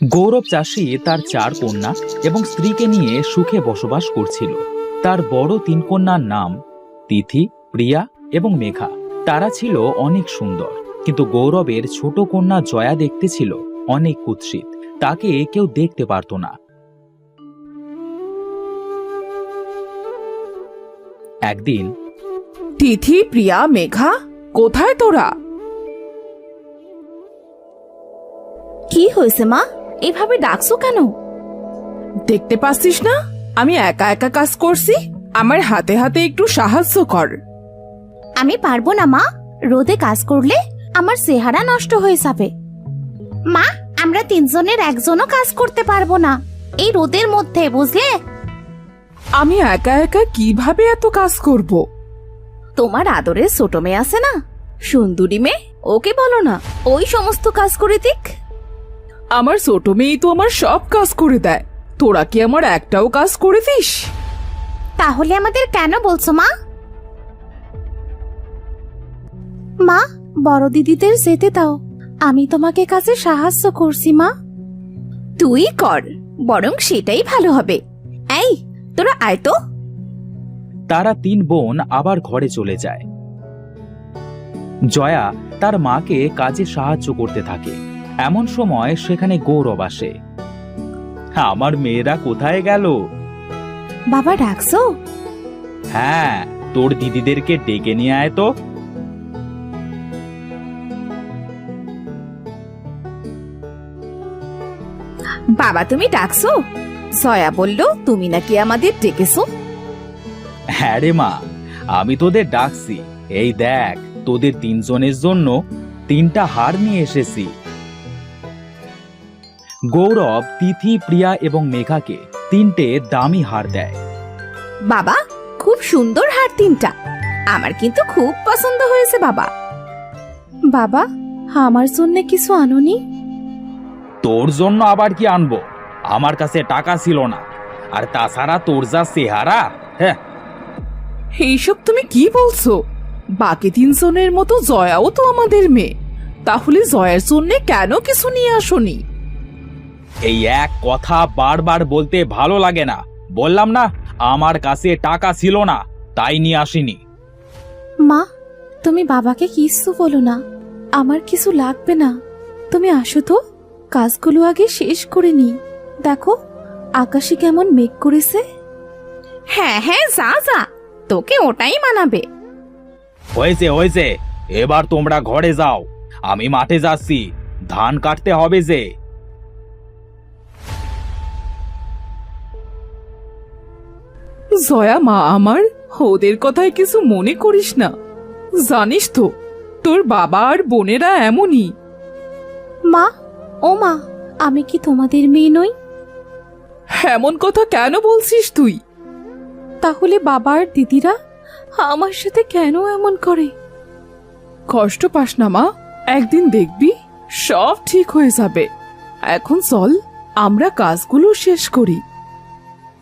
গৌরব চাষী তার 4 কন্যা এবং স্ত্রীকে নিয়ে সুখে বসবাস করছিল। তার বড় 3 কন্যার নাম তিথি, প্রিয়া এবং মেঘা। তারা ছিল অনেক সুন্দর, কিন্তু গৌরবের ছোট কন্যা জয়া দেখতে ছিল অনেক কুৎসিত। তাকে কেউ দেখতে পারত না। একদিন তিথি, প্রিয়া, মেঘা, কোথায় তোরা? কি হয়েছে মা, এভাবে ডাকছো কেন? দেখতে পাচ্ছিস না আমি একা একা কাজ করছি? আমার হাতে হাতে একটু সাহায্য কর। আমি পারবো না মা, রোদে কাজ করলে আমার চেহারা নষ্ট হয়ে যাবে। মা, আমরা 3 জনের একজনও কাজ করতে পারবো না এই রোদের মধ্যে, বুঝলে? আমি একা একা কিভাবে এত কাজ করব? তোমার আদরের ছোট মেয়ে আছে না, সুন্দরী মেয়ে, ওকে বলো না ওই সমস্ত কাজ করে দিক। আমার ছোট মেয়ে তো আমার সব কাজ করে দেয়, তোরা কি আমার একটাও কাজ করে দিস? তাহলে আমাদের কেন বলছো মা? মা, বড় দিদিদের যেতে দাও, আমি তোমাকে কাজে সাহায্য করছি। মা, তুই কর, বরং সেটাই ভালো হবে। এই, তোরা আয় তো। তারা 3 বোন আবার ঘরে চলে যায়। জয়া তার মাকে কাজে সাহায্য করতে থাকে। এমন সময় সেখানে গৌরব আসে। আমার মেয়েরা কোথায় গেল? বাবা, ডাকছো? হ্যাঁ, তোর দিদিদেরকে ডেকে নিয়ে আয় তো। বাবা, তুমি ডাকছো? জয়া বলল তুমি নাকি আমাদের ডেকেছো। হ্যাঁ রে মা, আমি তোদের ডাকছি। এই দেখ, তোদের 3 জনের জন্য 3টা হার নিয়ে এসেছি। গৌরব তিথি, প্রিয়া এবং মেঘাকে 3টে দামি হার দেয়। বাবা, খুব সুন্দর হার 3টা, আমার কিন্তু খুব পছন্দ হয়েছে। বাবা, বাবা, আমার জন্য কিছু আনোনি? তোর জন্য আবার কি আনবো? আমার কাছে টাকা ছিল না, আর তাছাড়া তোর যা চেহারা। হ্যাঁ, এইসব তুমি কি বলছো? বাকি 3 জনের মতো জয়াও তো আমাদের মেয়ে, তাহলে জয়ার জন্য কেন কিছু নিয়ে আসোনি? এই এক কথা বারবার বলতে ভালো লাগে না। বললাম না আমার কাছে টাকা ছিল না, তাই নিয়ে আসিনি। মা, তুমি বাবাকে কিছু বলো না, আমার কিছু লাগবে না। তুমি আসো তো, কাজগুলো আগে শেষ করে নি। দেখো আকাশে কেমন মেঘ করেছে। হ্যাঁ হ্যাঁ, যা যা, তোকে ওটাই মানাবে। হয়েছে হয়েছে, এবার তোমরা ঘরে যাও, আমি মাঠে যাচ্ছি, ধান কাটতে হবে যে। জয়া মা আমার, ওদের কথায় কিছু মনে করিস না। জানিস তো তোর বাবা আর বোনেরা এমনই। মা, ও মা, আমি কি তোমাদের মেয়ে নই? এমন কথা কেন বলছিস তুই? তাহলে বাবা আর দিদিরা আমার সাথে কেন এমন করে? কষ্ট পাস না মা, একদিন দেখবি সব ঠিক হয়ে যাবে। এখন চল আমরা কাজগুলো শেষ করি।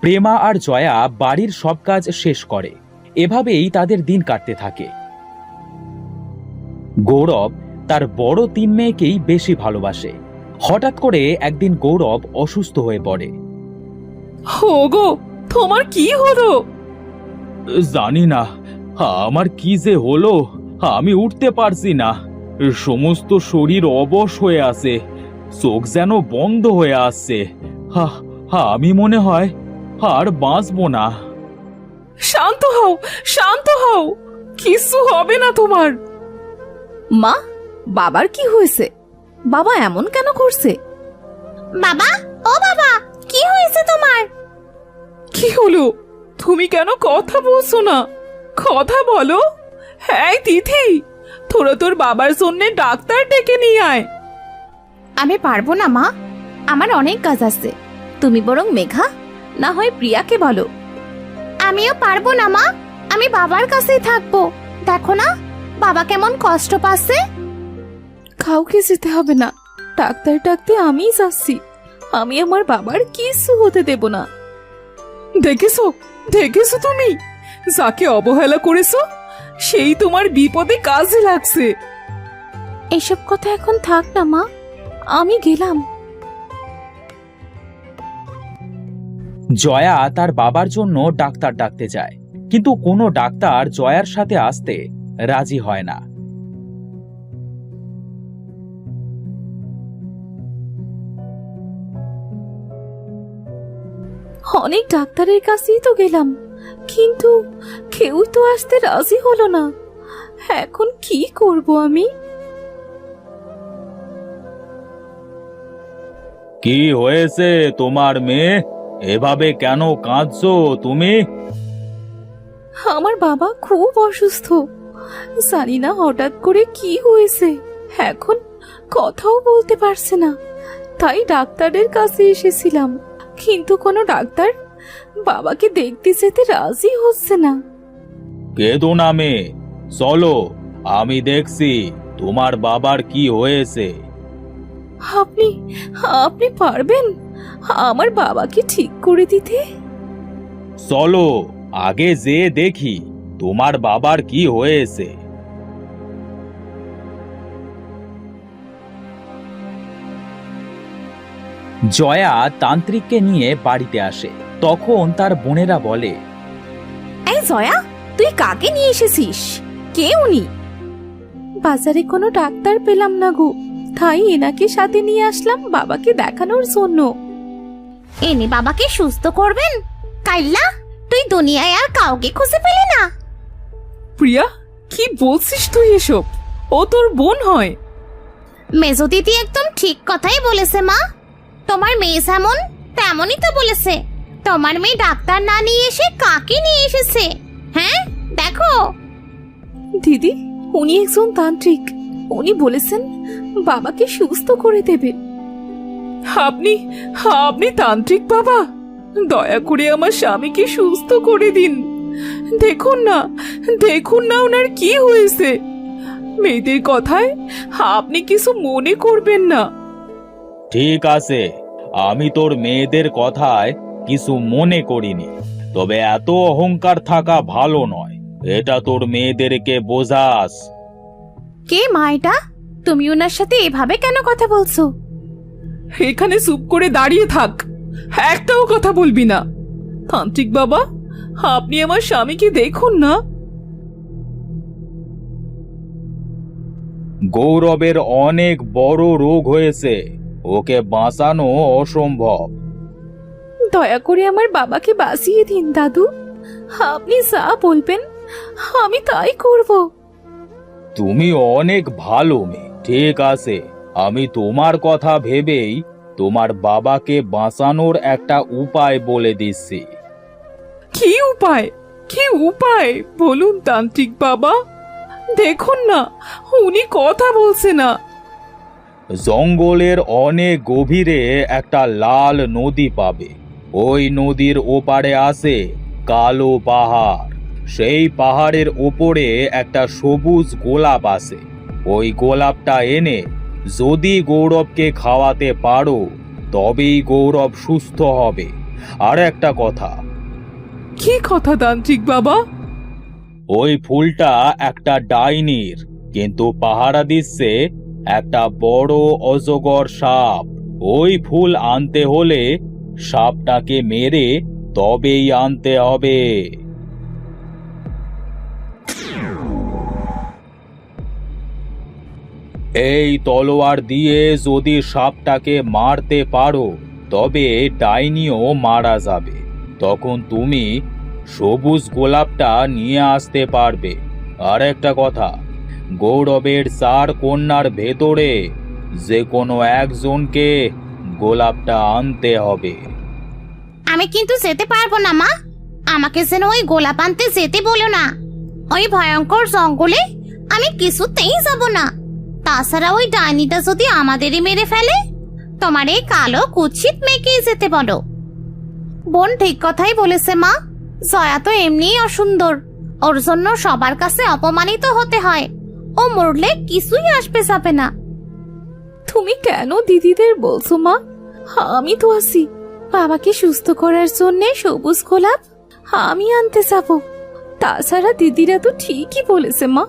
প্রেমা আর জয়া বাড়ির সব কাজ শেষ করে। এভাবেই তাদের দিন কাটতে থাকে। গৌরব তার বড় 3 মেয়েকেই বেশি ভালোবাসে। হঠাৎ করে একদিন গৌরব অসুস্থ হয়ে পড়ে। ওগো, তোমার কি হলো? জানি না আমার কি যে হলো, আমি উঠতে পারছি না। সমস্ত শরীর অবশ হয়ে আছে, চোখ যেন বন্ধ হয়ে আসছে। আমি মনে হয় আর বাঁচবো না। শান্ত হও, শান্ত হও, কিছু হবে না তোমার। মা, বাবার কি হয়েছে? বাবা এমন কেন করছে? বাবা, ও বাবা, কি হয়েছে তোমার? কি হলো? তুমি কেন কথা বলছো না? কথা বলো। হ্যাঁ তিথি, তোরা তোর বাবার জন্য ডাক্তার ডেকে নিয়ে আয়। আমি পারবো না মা, আমার অনেক কাজ আছে। তুমি বরং মেঘা না হয় প্রিয়াকে বলো। আমিও পারবো না মা, আমি বাবার কাছেই থাকবো। দেখো না বাবা কেমন কষ্ট পাচ্ছে। কাউকে যেতে হবে না, ডাক্তার ডাকতে আমিই যাচ্ছি। আমি আমার বাবার কিছু হতে দেব না। দেখেছো, দেখেছো তুমি যাকে অবহেলা করেছো সেই তোমার বিপদে কাজে লাগছে। এসব কথা এখন থাক না মা, আমি গেলাম। জয়া তার বাবার জন্য ডাক্তার ডাকতে যায়, কিন্তু কোনো ডাক্তার জয়ার সাথে আসতে রাজি হয় না। অনেক ডাক্তারের কাছেই তো গেলাম, কিন্তু কেউই তো আসতে রাজি হলো না। এখন কি করব আমি? কি হয়েছে তোমার মেয়ে? এভাবে কেন কাঁদছো তুমি? আমার বাবা খুব অসুস্থ, জানি না হঠাৎ করে কি হয়েছে। এখন কথাও বলতে পারছে না, তাই ডাক্তারের কাছে এসেছিলাম, কিন্তু কোনো ডাক্তার বাবাকে দেখতে যেতে রাজি হচ্ছে না। কেঁদো না মেয়ে, চলো আমি দেখছি তোমার বাবার কি হয়েছে। আপনি আপনি পারবেন আমার বাবাকে ঠিক করে দিতে? চলো আগে যে দেখি তোমার বাবার কি হয়েছে। জয়া তান্ত্রিককে নিয়ে বাড়িতে আসে। তখন তার বোনেরা বলে, এই জয়া, তুই কাকে নিয়ে এসেছিস? কে উনি? বাজারে কোনো ডাক্তার পেলাম না গো, তাই এনাকে সাথে নিয়ে আসলাম বাবাকে দেখানোর জন্য। এনে বাবাকে সুস্থ করবেন? কাইল্লা, তুই দুনিয়ায় আর কাউকে খুঁজে পেলি না? প্রিয়া, কি বলছিস তুই এসব? ও তোর বোন হয়। মেজো দিদি একদম ঠিক কথাই বলেছে মা। তোমার মেয়ে যেমন তেমনই তো বলেছে। তোমার মেয়ে ডাক্তার না নিয়ে এসে কাকে নিয়ে এসেছে? হ্যাঁ দেখো। দিদি, উনি একজন তান্ত্রিক। উনি বলেছেন বাবাকে সুস্থ করে দেবেন। আপনি আপনি তান্ত্রিক বাবা? দয়া করে আমার স্বামীকে সুস্থ করে দিন। দেখুন না, দেখুন না ওনার কি হয়েছে। মেয়েদের কথায় আপনি কিছু মনে করবেন না। ঠিক আছে, আমি তোর মেয়েদের কথায় কিছু মনে করিনি, তবে এত অহংকার থাকা ভালো নয়। এটা তোর মেয়েদেরকে বোঝাস। কে মা এটা? তুমি ওনার সাথে এভাবে কেন কথা বলছো? এখানে চুপ করে দাঁড়িয়ে থাক, একটাও কথা বলবি না। তান্ত্রিক বাবা, আপনি আমার স্বামীকে দেখুন না। গৌরবের অনেক বড় রোগ হয়েছে, ওকে বাঁচানো অসম্ভব। দয়া করে আমার বাবাকে বাঁচিয়ে দিন দাদু। আপনি যা বলবেন আমি তাই করব। তুমি অনেক ভালো মেয়ে। ঠিক আছে, আমি তোমার কথা ভেবেই তোমার বাবাকে বাঁচানোর একটা উপায় বলে দিচ্ছি। কি উপায়? কি উপায় বলুন তান্ত্রিক বাবা। দেখুন না, উনি কথা বলছে না। জঙ্গলের অনেক গভীরে একটা লাল নদী পাবে। ওই নদীর ওপারে আছে কালো পাহাড়। সেই পাহাড়ের ওপরে একটা সবুজ গোলাপ আছে। ওই গোলাপটা এনে যদি গৌরবকে খাওয়াতে পারো, তবেই গৌরব সুস্থ হবে। আর একটা কথা, কি কথা তান্ত্রিক বাবা? ওই ফুলটা একটা ডাইনির, কিন্তু পাহারা দিচ্ছে একটা বড় অজগর সাপ। ওই ফুল আনতে হলে সাপটাকে মেরে তবেই আনতে হবে। এই তলোয়ার দিয়ে যদি সাপটাকে মারতে পারো, তবে ডাইনিও মারা যাবে। তখন তুমি সবুজ গোলাপটা নিয়ে আসতে পারবে। আর একটা কথা, গৌরবের 4 কন্যার ভেতরে যে কোনো একজনকে গোলাপটা আনতে হবে। আমি কিন্তু যেতে পারবো না মা। আমাকে যেন ওই গোলাপ আনতে যেতে বলো না। ওই ভয়ঙ্কর জঙ্গলে আমি কিছুতেই যাব না। তাছাড়া ওই ডাইনিটা যদি আমাদেরই মেরে ফেলে, তোমার এই কালো কুৎসিত মেয়েকেই যেতে বলো। বোন ঠিক কথাই বলেছে মা। জয়া তো এমনিই অসুন্দর, ওর জন্য সবার কাছে অপমানিত হতে হয়। ও মরলে কিছুই আসবে যাবে না। তুমি কেন দিদিদের বলছো মা? আমি তো আছি। বাবাকে সুস্থ করার জন্য সবুজ গোলাপ আমি আনতে যাব। তাছাড়া দিদিরা তো ঠিকই বলেছে মা।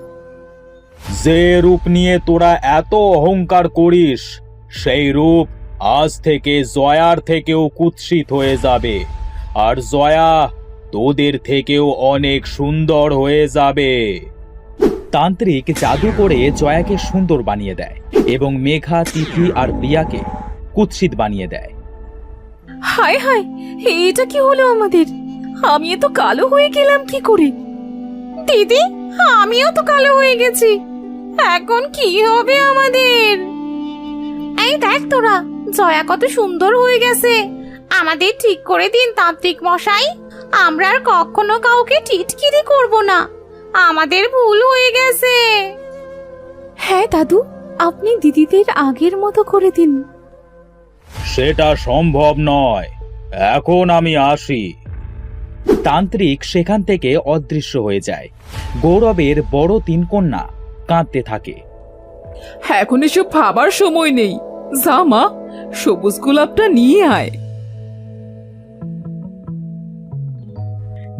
যে রূপ নিয়ে তোরা এত অহংকার করিস, সেই রূপ আজ থেকে জয়ার থেকেও কুৎসিত হয়ে যাবে। আর জয়া তোদের থেকেও অনেক সুন্দর হয়ে যাবে। তান্ত্রিক জাদু করে জয়াকে সুন্দর বানিয়ে দেয় এবং মেঘা, তিথি আর প্রিয়াকে কুৎসিত বানিয়ে দেয়। হায় হায়, এটা কি হলো আমাদের? আমি তো কালো হয়ে গেলাম কি করে? দিদি, আমিও তো কালো হয়ে গেছি। এখন কি হবে আমাদের? এই দেখ তোরা, জয়া কত সুন্দর হয়ে গেছে। আমাদের ঠিক করে দিন তান্ত্রিক মশাই। আমরা আর কখনো কাউকে টিটকিরি করব না। আমাদের ভুল হয়ে গেছে। হ্যাঁ দাদু, আপনি দিদিদের আগের মতো করে দিন। সেটা সম্ভব নয়, এখন আমি আসি। তান্ত্রিক সেখান থেকে অদৃশ্য হয়ে যায়। গৌরবের বড় তিন কন্যা কাঁদতে থাকে। এখন এসব ভাবার সময় নেই। যা মা, সবুজ গোলাপটা নিয়ে আয়।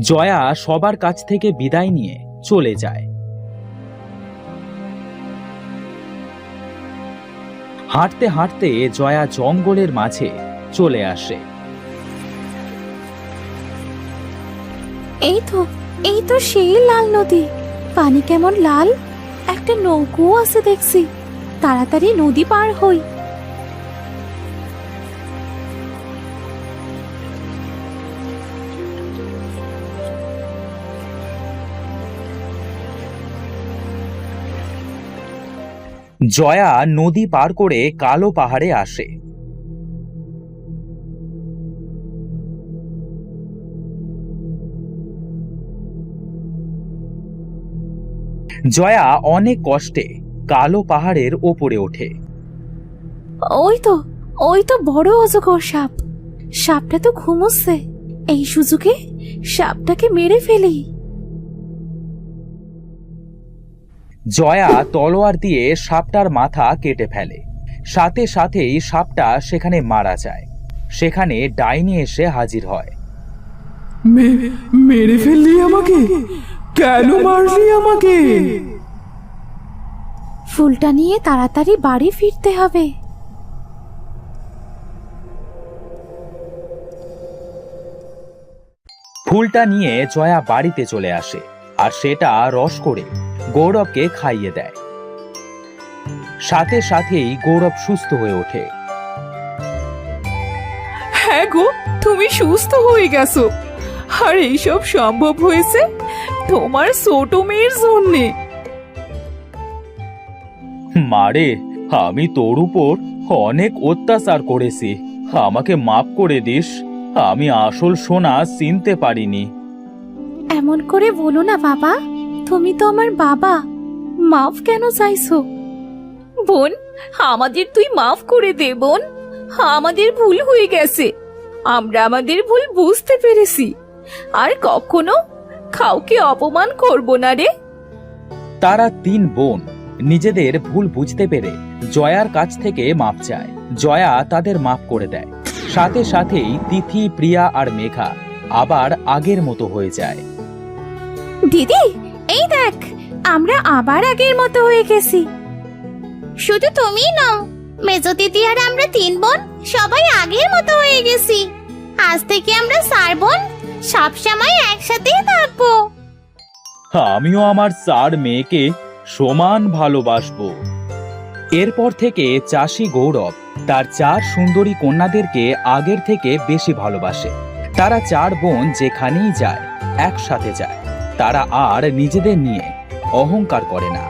জয়া সবার কাছ থেকে বিদায় নিয়ে চলে যায়। হাঁটতে হাঁটতে জয়া জঙ্গলের মাঝে চলে আসে। এই তো সেই লাল নদী। পানি কেমন লাল, একটা নৌকো আছে দেখছি। তাড়াতাড়ি নদী পার হই। জয়া নদী পার করে কালো পাহাড়ে আসে। জয়া অনেক কষ্টে কালো পাহাড়ের ওপরে ওঠে। ওই তো বড় অজগর সাপ। সাপটা তো ঘুমোচ্ছে। এই সুযোগে সাপটাকে মেরে ফেলি। জয়া তলোয়ার দিয়ে সাপটার মাথা কেটে ফেলে। সাথে সাথেই সাপটা সেখানে মারা যায়। সেখানে ডাইনি এসে হাজির হয়। মেরে ফেললি আমাকে? কেন মারলি আমাকে? ফুলটা নিয়ে তাড়াতাড়ি বাড়ি ফিরতে হবে। ফুলটা নিয়ে জয়া বাড়িতে চলে আসে আর সেটা রস করে গৌরবকে খাইয়ে দেয়। সাথে সাথেই গৌরব সুস্থ হয়ে ওঠে। হ্যাঁ গো, তুমি সুস্থ হয়ে গেছো। আর এইসব সম্ভব হয়েছে তোমার ছোট মেয়ের জন্যে। মারে, আমি তোর উপর অনেক অত্যাচার করেছি, আমাকে মাফ করে দিস। আমি আসল সোনা চিনতে পারিনি। এমন করে বলো না বাবা, তুমি তো আমার বাবা। মাফ কেন চাইছো? বোন, আমাদের তুই মাফ করে দে বোন। আমাদের ভুল হয়ে গেছে। আমরা আমাদের ভুল বুঝতে পেরেছি। আর কখনো কাউকে অপমান করব না রে। তারা তিন বোন নিজেদের ভুল বুঝতে পেরে জয়ার কাছ থেকে মাপ চায়। জয়া তাদের মাফ করে দেয়। সাথে সাথেই তিথি, প্রিয়া আর মেঘা আবার আগের মতো হয়ে যায়। দিদি, এই দেখ, আমরা আবার আগের মতো হয়ে গেছি। শুধু তুমিই নও, মেজো দিদি আর আমরা তিন বোন সবাই আগের মতো হয়ে গেছি। আজ থেকে আমরা চার বোন সবসময় একসাথেই থাকবো। আমিও আমার 4 মেয়েকে সমান ভালোবাসবো। এরপর থেকে চাষি গৌরব তার 4 সুন্দরী কন্যাদেরকে আগের থেকে বেশি ভালোবাসে। তারা 4 বোন যেখানেই যায় একসাথে যায়। তারা আর নিজেদের নিয়ে অহংকার করে না।